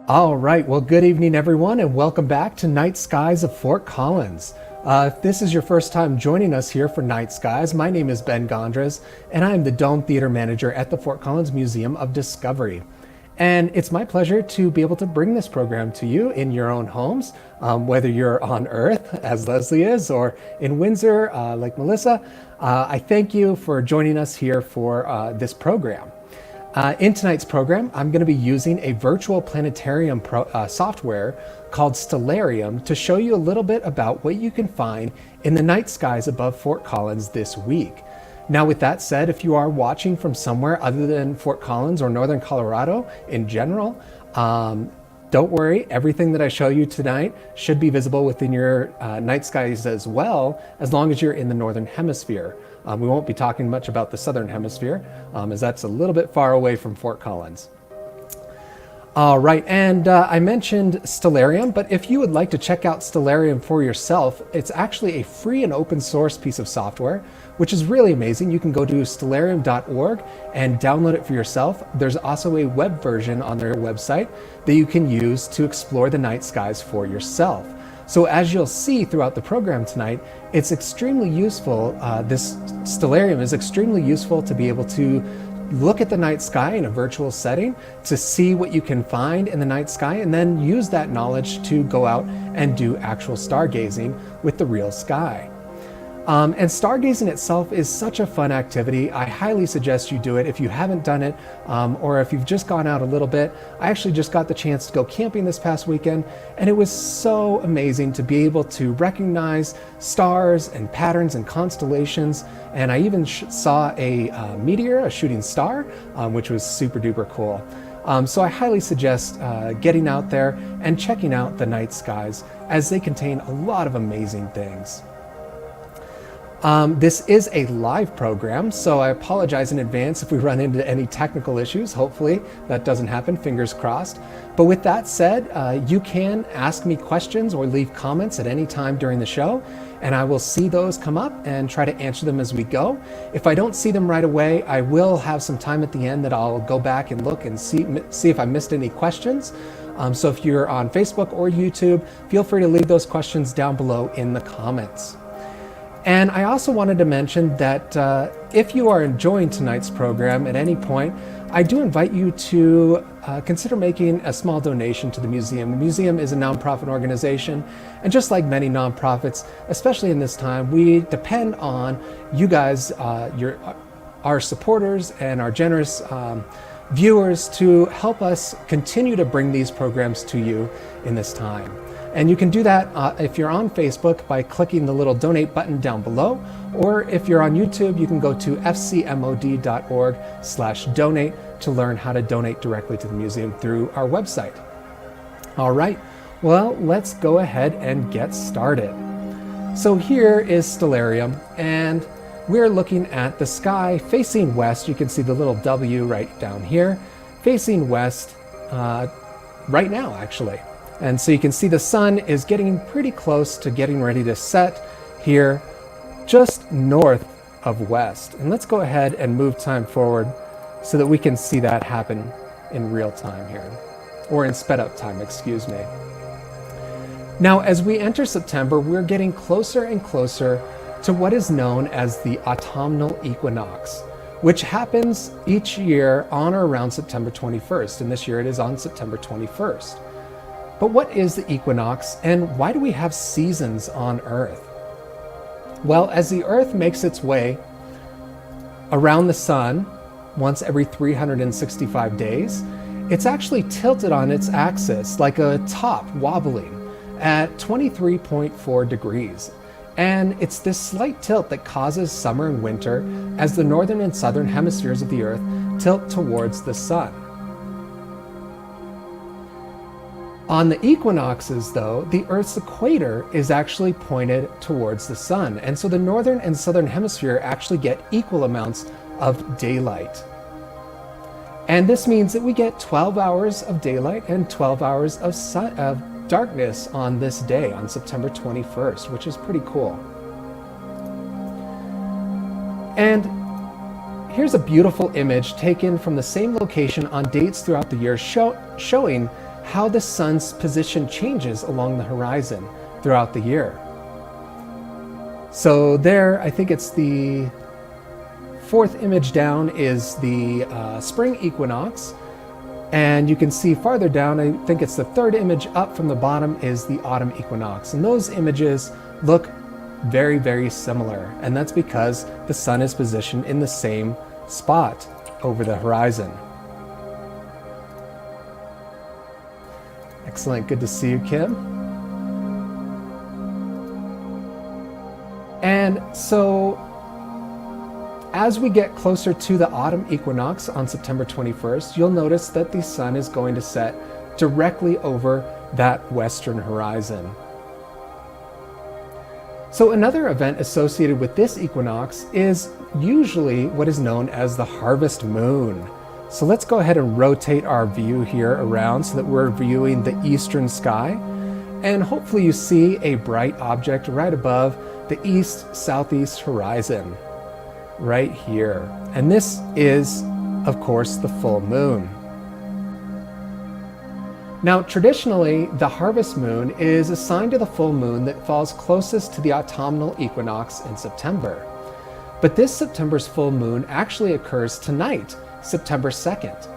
All right, well, good evening, everyone, and welcome back to Night Skies of Fort Collins. If this is your first time joining us here for Night Skies, my name is Ben Gondres, and I am the Dome Theater Manager at the Fort Collins Museum of Discovery. And it's my pleasure to be able to bring this program to you in your own homes, whether you're on Earth, as Leslie is, or in Windsor, like Melissa. I thank you for joining us here for this program. In tonight's program, I'm going to be using a virtual planetarium software called Stellarium to show you a little bit about what you can find in the night skies above Fort Collins this week. Now, with that said, if you are watching from somewhere other than Fort Collins or Northern Colorado in general, don't worry, everything that I show you tonight should be visible within your night skies as well, as long as you're in the Northern Hemisphere. We won't be talking much about the Southern Hemisphere, as that's a little bit far away from Fort Collins. All right, and I mentioned Stellarium, but if you would like to check out Stellarium for yourself, it's actually a free and open source piece of software, which is really amazing. You can go to stellarium.org and download it for yourself. There's also a web version on their website that you can use to explore the night skies for yourself. So as you'll see throughout the program tonight, it's extremely useful. This Stellarium is extremely useful to be able to look at the night sky in a virtual setting, to see what you can find in the night sky, and then use that knowledge to go out and do actual stargazing with the real sky. And stargazing itself is such a fun activity. I highly suggest you do it if you haven't done it, or if you've just gone out a little bit. I actually just got the chance to go camping this past weekend, and it was so amazing to be able to recognize stars and patterns and constellations. And I even saw a meteor, a shooting star, which was super duper cool. So I highly suggest getting out there and checking out the night skies, as they contain a lot of amazing things. This is a live program, so I apologize in advance if we run into any technical issues. Hopefully that doesn't happen, fingers crossed. But with that said, you can ask me questions or leave comments at any time during the show, and I will see those come up and try to answer them as we go. If I don't see them right away, I will have some time at the end that I'll go back and look and see if I missed any questions. So if you're on Facebook or YouTube, feel free to leave those questions down below in the comments. And I also wanted to mention that if you are enjoying tonight's program at any point, I do invite you to consider making a small donation to the museum. The museum is a nonprofit organization, and just like many nonprofits, especially in this time, we depend on you guys, our supporters and our generous viewers, to help us continue to bring these programs to you in this time. And you can do that if you're on Facebook by clicking the little donate button down below, or if you're on YouTube, you can go to fcmod.org/donate to learn how to donate directly to the museum through our website. All right, well, let's go ahead and get started. So here is Stellarium, and we're looking at the sky facing west. You can see the little W right down here, facing west right now, actually. And so you can see the sun is getting pretty close to getting ready to set here just north of west. And let's go ahead and move time forward so that we can see that happen in real time here, or in sped up time, excuse me. Now, as we enter September, we're getting closer and closer to what is known as the autumnal equinox, which happens each year on or around September 21st. And this year it is on September 21st. But what is the equinox, and why do we have seasons on Earth? Well, as the Earth makes its way around the sun once every 365 days, it's actually tilted on its axis like a top wobbling at 23.4 degrees. And it's this slight tilt that causes summer and winter as the northern and southern hemispheres of the Earth tilt towards the sun. On the equinoxes, though, the Earth's equator is actually pointed towards the sun, and so the northern and southern hemisphere actually get equal amounts of daylight. And this means that we get 12 hours of daylight and 12 hours of darkness on this day, on September 21st, which is pretty cool. And here's a beautiful image taken from the same location on dates throughout the year showing how the sun's position changes along the horizon throughout the year. So there, I think it's the fourth image down is the spring equinox. And you can see farther down, I think it's the third image up from the bottom is the autumn equinox. And those images look very, very similar. And that's because the sun is positioned in the same spot over the horizon. Excellent. Good to see you, Kim. And so as we get closer to the autumn equinox on September 21st, you'll notice that the sun is going to set directly over that western horizon. So another event associated with this equinox is usually what is known as the harvest moon. So let's go ahead and rotate our view here around so that we're viewing the eastern sky. And hopefully you see a bright object right above the east-southeast horizon, right here. And this is, of course, the full moon. Now, traditionally, the harvest moon is assigned to the full moon that falls closest to the autumnal equinox in September. But this September's full moon actually occurs tonight, September 2nd.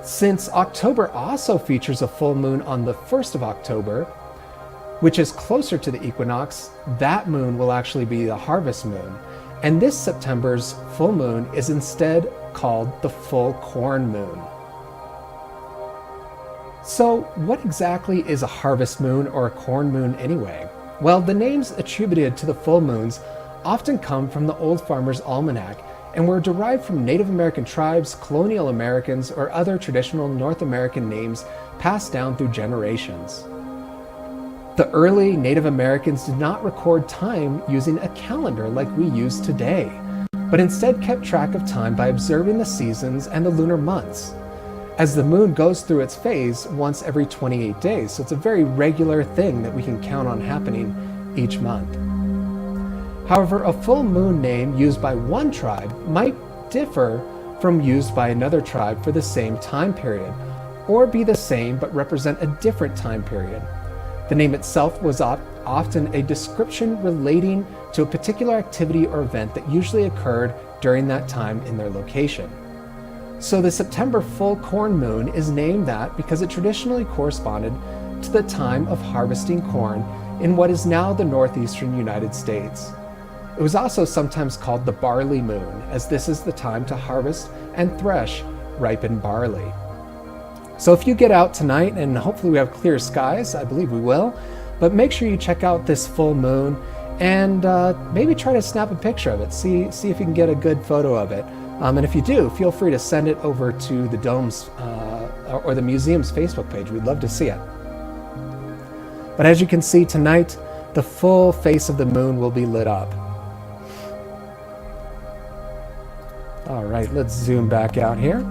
Since October also features a full moon on the 1st of October, which is closer to the equinox, that moon will actually be the harvest moon. And this September's full moon is instead called the full corn moon. So what exactly is a harvest moon or a corn moon anyway? Well, the names attributed to the full moons often come from the Old Farmer's Almanac and were derived from Native American tribes, colonial Americans, or other traditional North American names passed down through generations. The early Native Americans did not record time using a calendar like we use today, but instead kept track of time by observing the seasons and the lunar months, as the moon goes through its phase once every 28 days. So it's a very regular thing that we can count on happening each month. However, a full moon name used by one tribe might differ from used by another tribe for the same time period, or be the same but represent a different time period. The name itself was often a description relating to a particular activity or event that usually occurred during that time in their location. So the September full corn moon is named that because it traditionally corresponded to the time of harvesting corn in what is now the northeastern United States. It was also sometimes called the barley moon, as this is the time to harvest and thresh ripened barley. So if you get out tonight, and hopefully we have clear skies, I believe we will, but make sure you check out this full moon and maybe try to snap a picture of it. See if you can get a good photo of it. And if you do, feel free to send it over to the Dome's or the museum's Facebook page. We'd love to see it. But as you can see tonight, the full face of the moon will be lit up. All right, let's zoom back out here.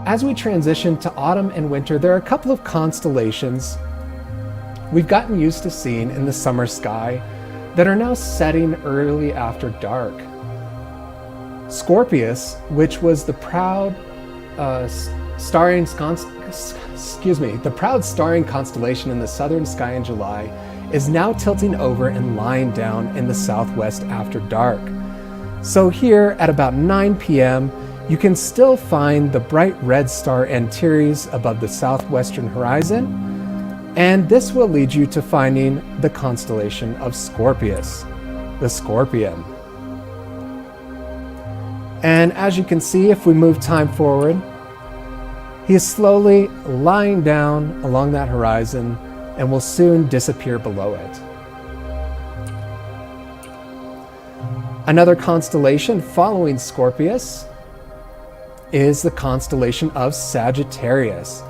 As we transition to autumn and winter, there are a couple of constellations we've gotten used to seeing in the summer sky that are now setting early after dark. Scorpius, which was the proud starring constellation in the southern sky in July, is now tilting over and lying down in the southwest after dark. So here at about 9 p.m., you can still find the bright red star Antares above the southwestern horizon, and this will lead you to finding the constellation of Scorpius, the Scorpion. And as you can see, if we move time forward, he is slowly lying down along that horizon and will soon disappear below it. Another constellation following Scorpius is the constellation of Sagittarius.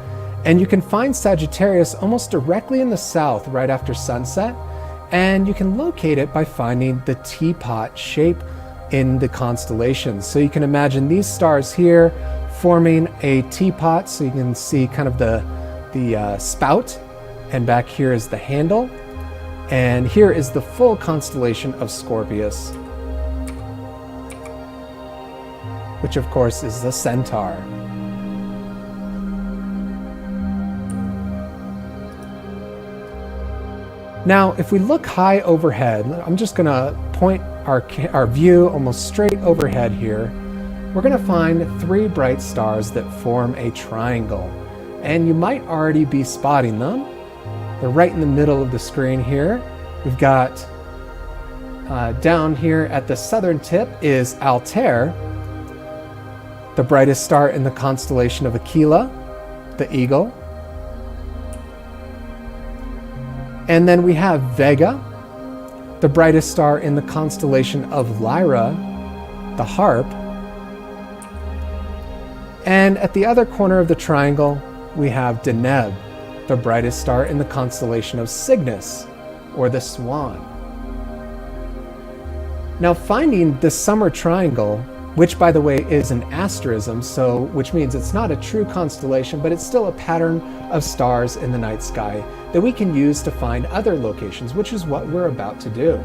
And you can find Sagittarius almost directly in the south right after sunset, and you can locate it by finding the teapot shape in the constellations. So you can imagine these stars here forming a teapot, so you can see kind of the spout, and back here is the handle, and here is the full constellation of Scorpius. which of course is the centaur. Now, if we look high overhead, I'm just going to point our view almost straight overhead here. We're going to find 3 bright stars that form a triangle. And you might already be spotting them. They're right in the middle of the screen here. We've got down here at the southern tip is Altair, the brightest star in the constellation of Aquila, the eagle. And then we have Vega, the brightest star in the constellation of Lyra, the harp. And at the other corner of the triangle, we have Deneb, the brightest star in the constellation of Cygnus, or the swan. Now, finding the summer triangle, which by the way is an asterism, which means it's not a true constellation, but it's still a pattern of stars in the night sky that we can use to find other locations, which is what we're about to do.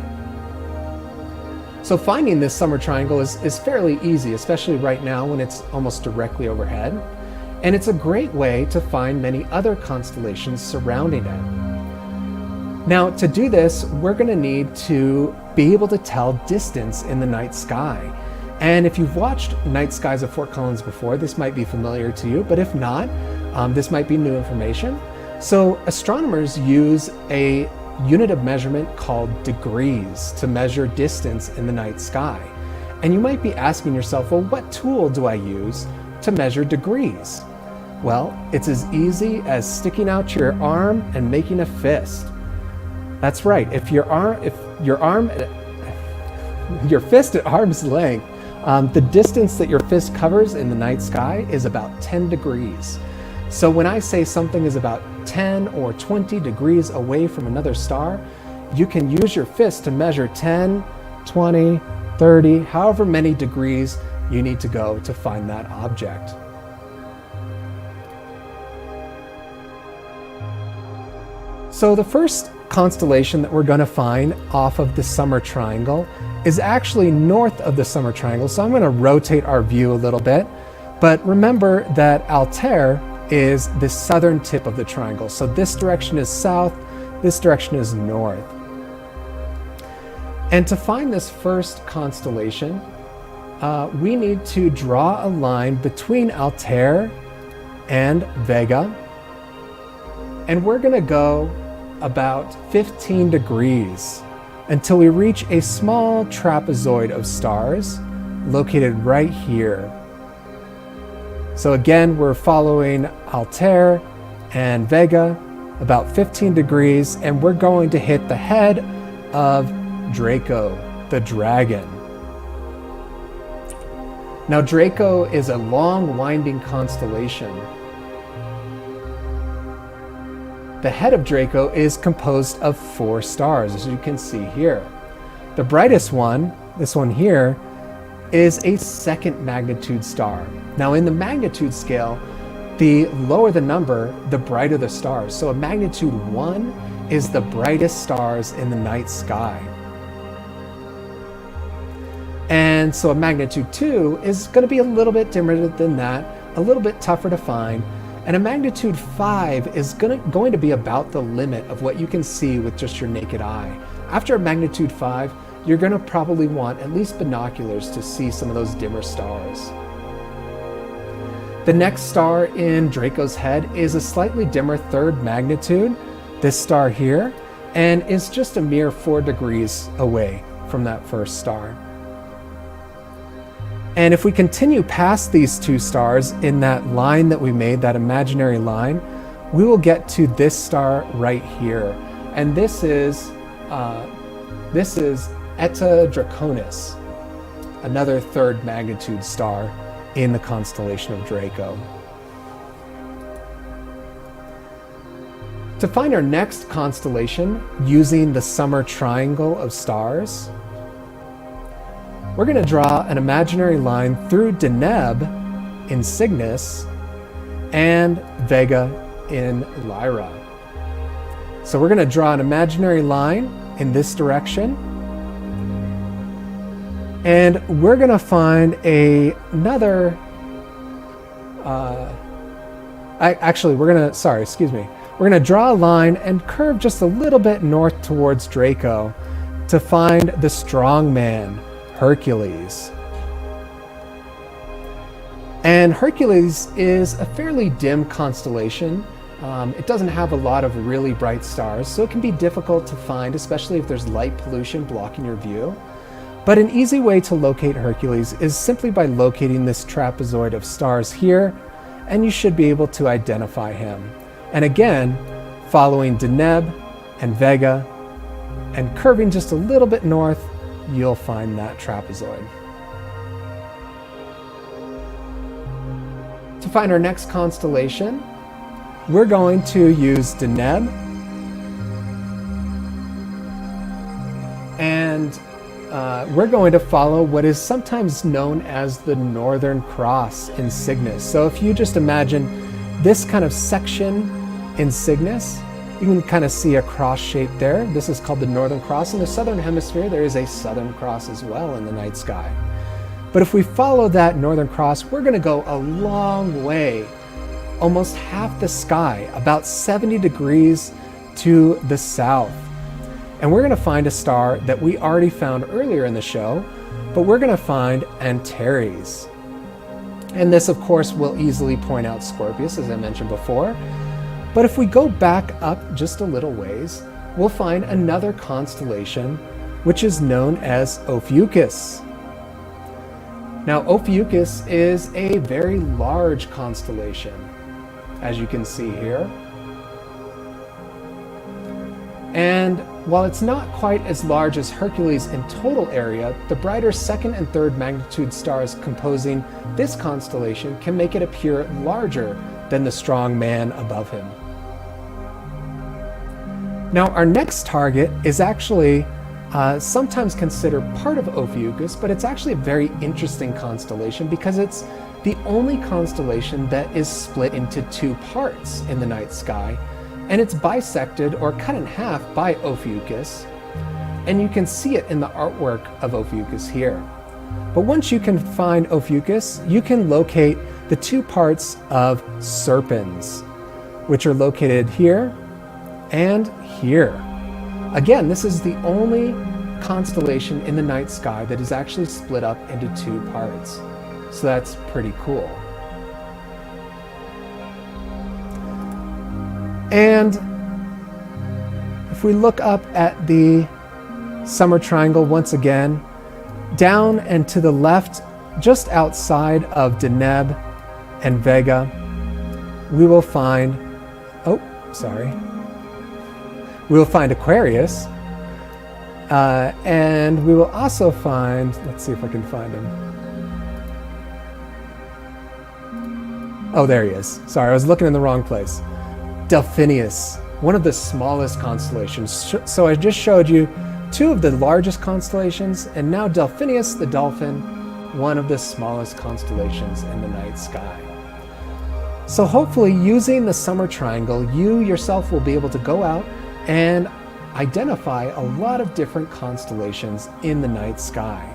So finding this summer triangle is fairly easy, especially right now when it's almost directly overhead. And it's a great way to find many other constellations surrounding it. Now, to do this, we're going to need to be able to tell distance in the night sky. And if you've watched Night Skies of Fort Collins before, this might be familiar to you, but if not, this might be new information. So astronomers use a unit of measurement called degrees to measure distance in the night sky. And you might be asking yourself, well, what tool do I use to measure degrees? Well, it's as easy as sticking out your arm and making a fist. That's right. If your fist at arm's length, the distance that your fist covers in the night sky is about 10 degrees. So when I say something is about 10 or 20 degrees away from another star, you can use your fist to measure 10, 20, 30, however many degrees you need to go to find that object. So the first constellation that we're going to find off of the summer triangle is actually north of the summer triangle. So I'm going to rotate our view a little bit, but remember that Altair is the southern tip of the triangle. So this direction is south, this direction is north. And to find this first constellation, we need to draw a line between Altair and Vega. And we're going to go about 15 degrees until we reach a small trapezoid of stars located right here. So again, we're following Altair and Vega about 15 degrees, and we're going to hit the head of Draco, the dragon. Now, Draco is a long, winding constellation. The head of Draco is composed of 4 stars, as you can see here. The brightest one, this one here, is a 2nd magnitude star. Now, in the magnitude scale, the lower the number, the brighter the stars. So a magnitude 1 is the brightest stars in the night sky. And so a magnitude 2 is going to be a little bit dimmer than that, a little bit tougher to find. And a magnitude 5 is going to be about the limit of what you can see with just your naked eye. After a magnitude 5, you're going to probably want at least binoculars to see some of those dimmer stars. The next star in Draco's head is a slightly dimmer 3rd magnitude, this star here, and is just a mere 4 degrees away from that first star. And if we continue past these 2 stars in that line that we made, that imaginary line, we will get to this star right here. And this is Eta Draconis, another 3rd magnitude star in the constellation of Draco. To find our next constellation using the summer triangle of stars, we're going to draw an imaginary line through Deneb in Cygnus and Vega in Lyra. So we're going to draw an imaginary line in this direction. And we're going to find another, we're going to draw a line and curve just a little bit north towards Draco to find the strong man, Hercules. And Hercules is a fairly dim constellation. It doesn't have a lot of really bright stars, so it can be difficult to find, especially if there's light pollution blocking your view. But an easy way to locate Hercules is simply by locating this trapezoid of stars here, and you should be able to identify him. And again, following Deneb and Vega and curving just a little bit north, you'll find that trapezoid. To find our next constellation, we're going to use Deneb, and we're going to follow what is sometimes known as the Northern Cross in Cygnus. So if you just imagine this kind of section in Cygnus, you can kind of see a cross shape there. This is called the Northern Cross. In the Southern Hemisphere, there is a Southern Cross as well in the night sky. But if we follow that Northern Cross, we're going to go a long way, almost half the sky, about 70 degrees to the south. And we're going to find a star that we already found earlier in the show, but we're going to find Antares. And this, of course, will easily point out Scorpius, as I mentioned before. But if we go back up just a little ways, we'll find another constellation, which is known as Ophiuchus. Now, Ophiuchus is a very large constellation, as you can see here. And while it's not quite as large as Hercules in total area, the brighter second and third magnitude stars composing this constellation can make it appear larger than the strong man above him. Now, our next target is actually sometimes considered part of Ophiuchus, but it's actually a very interesting constellation because it's the only constellation that is split into two parts in the night sky, and it's bisected or cut in half by Ophiuchus, and you can see it in the artwork of Ophiuchus here. But once you can find Ophiuchus, you can locate the two parts of Serpens, which are located here and here. Again, this is the only constellation in the night sky that is actually split up into two parts. So that's pretty cool. And if we look up at the summer triangle once again, down and to the left, just outside of Deneb and Vega, we will find, we will find Aquarius, and we will also find, let's see if I can find him. Oh, there he is. Sorry, I was looking in the wrong place. Delphinius, one of the smallest constellations. So I just showed you two of the largest constellations, and now Delphinius the dolphin, one of the smallest constellations in the night sky. So hopefully, using the summer triangle, you yourself will be able to go out and identify a lot of different constellations in the night sky.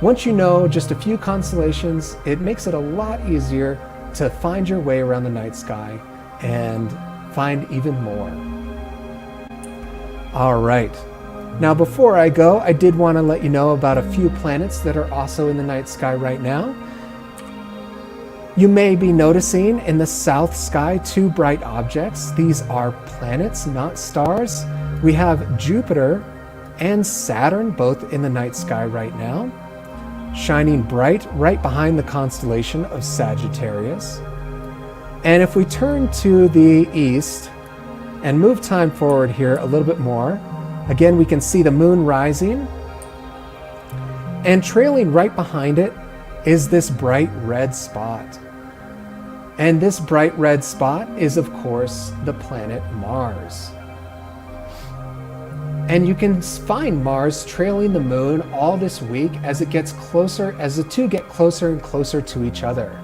Once you know just a few constellations, it makes it a lot easier to find your way around the night sky and find even more. All right. Now, before I go, I did want to let you know about a few planets that are also in the night sky right now. You may be noticing in the south sky two bright objects. These are planets, not stars. We have Jupiter and Saturn both in the night sky right now, shining bright right behind the constellation of Sagittarius. And if we turn to the east and move time forward here a little bit more, again, we can see the moon rising, and trailing right behind it is this bright red spot. And this bright red spot is, of course, the planet Mars. And you can find Mars trailing the moon all this week as it gets closer, as the two get closer and closer to each other.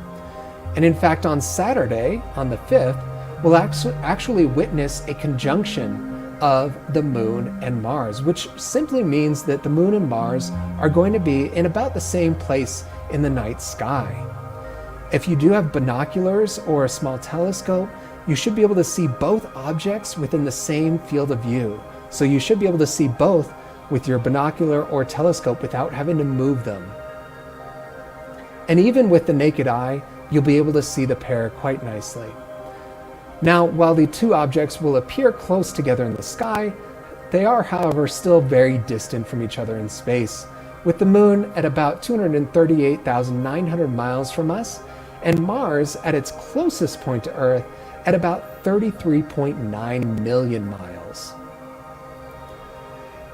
And in fact, on Saturday, on the 5th, we'll actually witness a conjunction of the Moon and Mars, which simply means that the Moon and Mars are going to be in about the same place in the night sky. If you do have binoculars or a small telescope, you should be able to see both objects within the same field of view. So you should be able to see both with your binocular or telescope without having to move them. And even with the naked eye, you'll be able to see the pair quite nicely. Now, while the two objects will appear close together in the sky, they are, however, still very distant from each other in space, with the Moon at about 238,900 miles from us, and Mars at its closest point to Earth at about 33.9 million miles.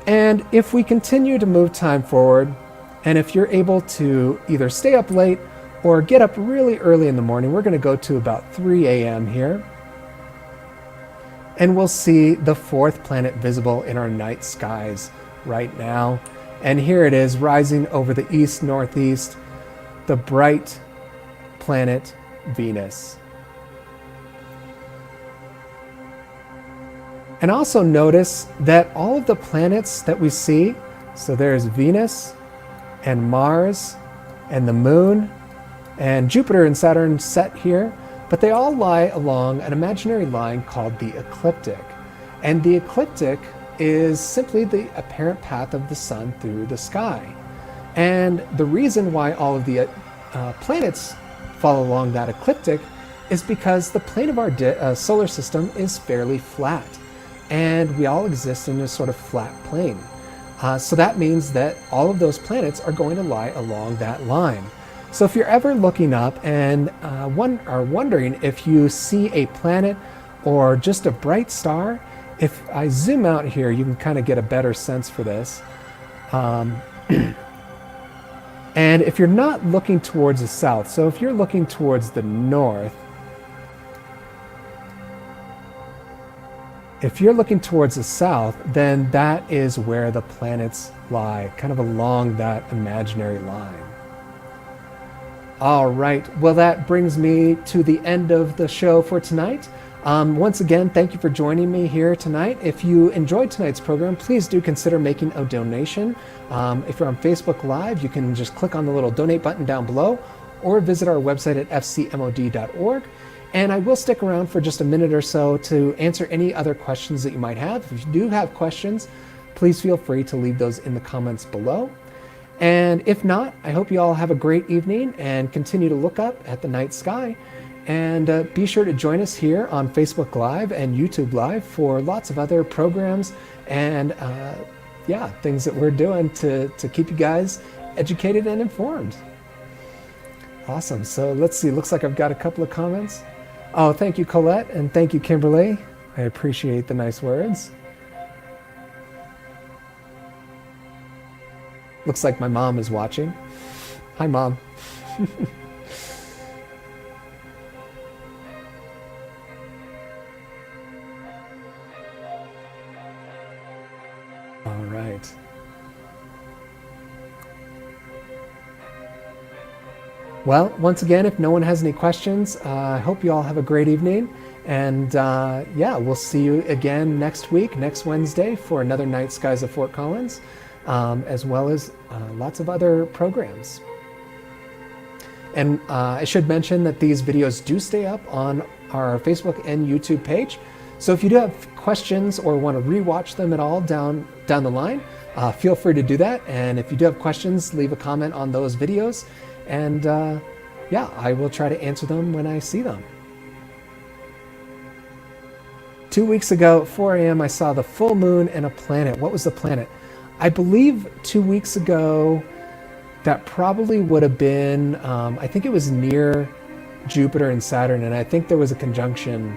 And if we continue to move time forward, and if you're able to either stay up late or get up really early in the morning, we're going to go to about 3 a.m. here, and we'll see the fourth planet visible in our night skies right now. And here it is, rising over the east-northeast, the bright planet Venus. And also notice that all of the planets that we see, so there's Venus and Mars and the Moon and Jupiter and Saturn set here, but they all lie along an imaginary line called the ecliptic. And the ecliptic is simply the apparent path of the sun through the sky. And the reason why all of the planets fall along that ecliptic is because the plane of our solar system is fairly flat, and we all exist in a sort of flat plane. So that means that all of those planets are going to lie along that line. So if you're ever looking up and are wondering if you see a planet or just a bright star, if I zoom out here, you can kind of get a better sense for this. And if you're not looking towards the south, so if you're looking towards the north, if you're looking towards the south, then that is where the planets lie, kind of along that imaginary line. All right, well, that brings me to the end of the show for tonight. Once again, thank you for joining me here tonight. If you enjoyed tonight's program, please do consider making a donation. If you're on Facebook Live, you can just click on the little donate button down below, or visit our website at fcmod.org. And I will stick around for just a minute or so to answer any other questions that you might have. If you do have questions, please feel free to leave those in the comments below. And if not, I hope you all have a great evening and continue to look up at the night sky. And be sure to join us here on Facebook Live and YouTube Live for lots of other programs and things that we're doing to keep you guys educated and informed. Awesome. So let's see. Looks like I've got a couple of comments. Oh, thank you, Colette, and thank you, Kimberly. I appreciate the nice words. Looks like my mom is watching. Hi, Mom. All right. Well, once again, if no one has any questions, I hope you all have a great evening. And we'll see you again next week, next Wednesday, for another Night Skies of Fort Collins, as well as lots of other programs. And I should mention that these videos do stay up on our Facebook and YouTube page. So if you do have questions or want to rewatch them at all down the line, feel free to do that. And if you do have questions, leave a comment on those videos. And I will try to answer them when I see them. 2 weeks ago at 4 a.m. I saw the full moon and a planet. What was the planet? I believe 2 weeks ago that probably would have been, I think it was near Jupiter and Saturn, and I think there was a conjunction,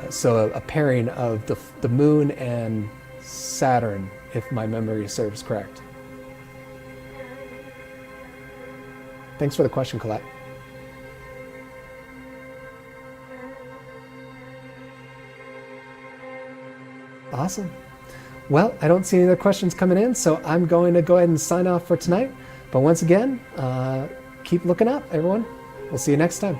so a pairing of the moon and Saturn, if my memory serves correct. Thanks for the question, Colette. Awesome. Well, I don't see any other questions coming in, so I'm going to go ahead and sign off for tonight. But once again, keep looking up, everyone. We'll see you next time.